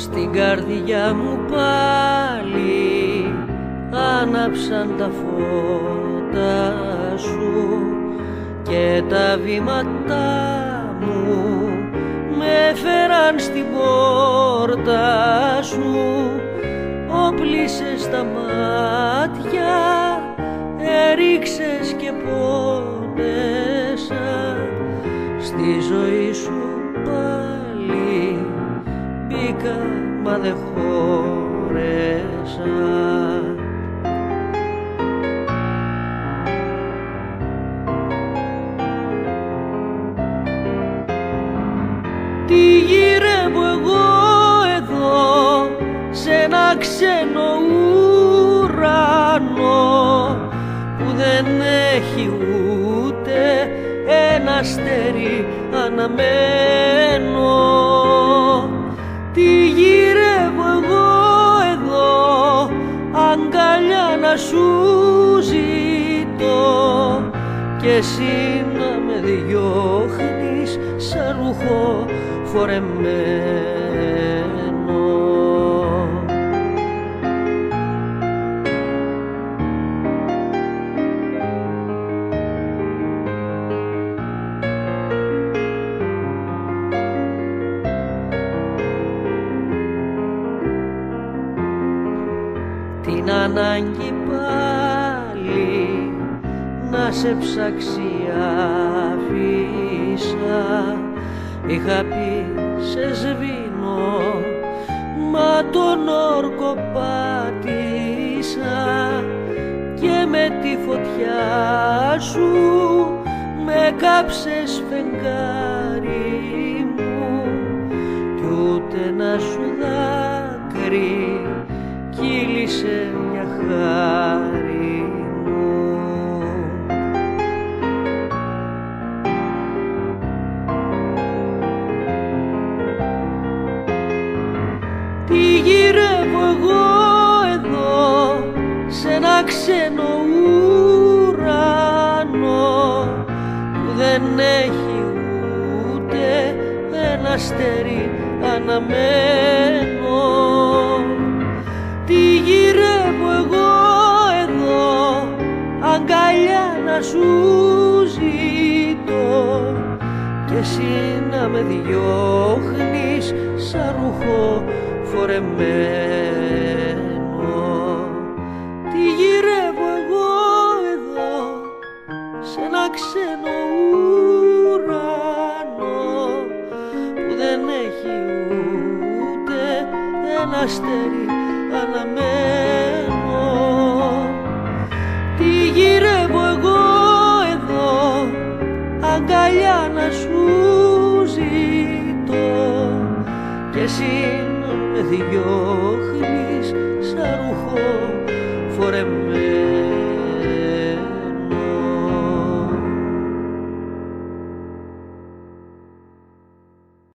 στην καρδιά μου πάλι άναψαν τα φώτα σου και τα βήματά μου με φέραν στην πόρτα σου. Όπλισες τα μάτια, έριξες και πόνεσα, στη ζωή σου πάλι μπήκα μα δεν χώρεσα. Τι γυρεύω εγώ εδώ σε ένα ξένο ουρανό που δεν έχει ούτε ένα αστέρι αναμένο. Τι γυρεύω εγώ εδώ αγκαλιά να σου ζητώ και εσύ να με διώχνεις σαν ρούχο φορεμένο. Την ανάγκη πάλι να σε ψάξει άφησα, είχα πει σε σβήνω μα τον όρκο πάτησα και με τη φωτιά σου με κάψες φεγγάρι μου κι ούτε ένα σου δάκρυ κύλησε μια χάρη μου. Τι γυρεύω εγώ εδώ σε ένα ξένο ουρανό που δεν έχει ούτε ένα αστέρι αναμένο. Τι γυρεύω εγώ εδώ αγκαλιά να σου ζητώ και εσύ να με διώχνεις σαν ρούχο φορεμένο. Τι γυρεύω εγώ εδώ σε ένα ξένο ουρανό που δεν έχει ούτε ένα αστέρι αναμένο. Τι γυρεύω εγώ εδώ αγκαλιά να σου ζητώ και εσύ με διώχνεις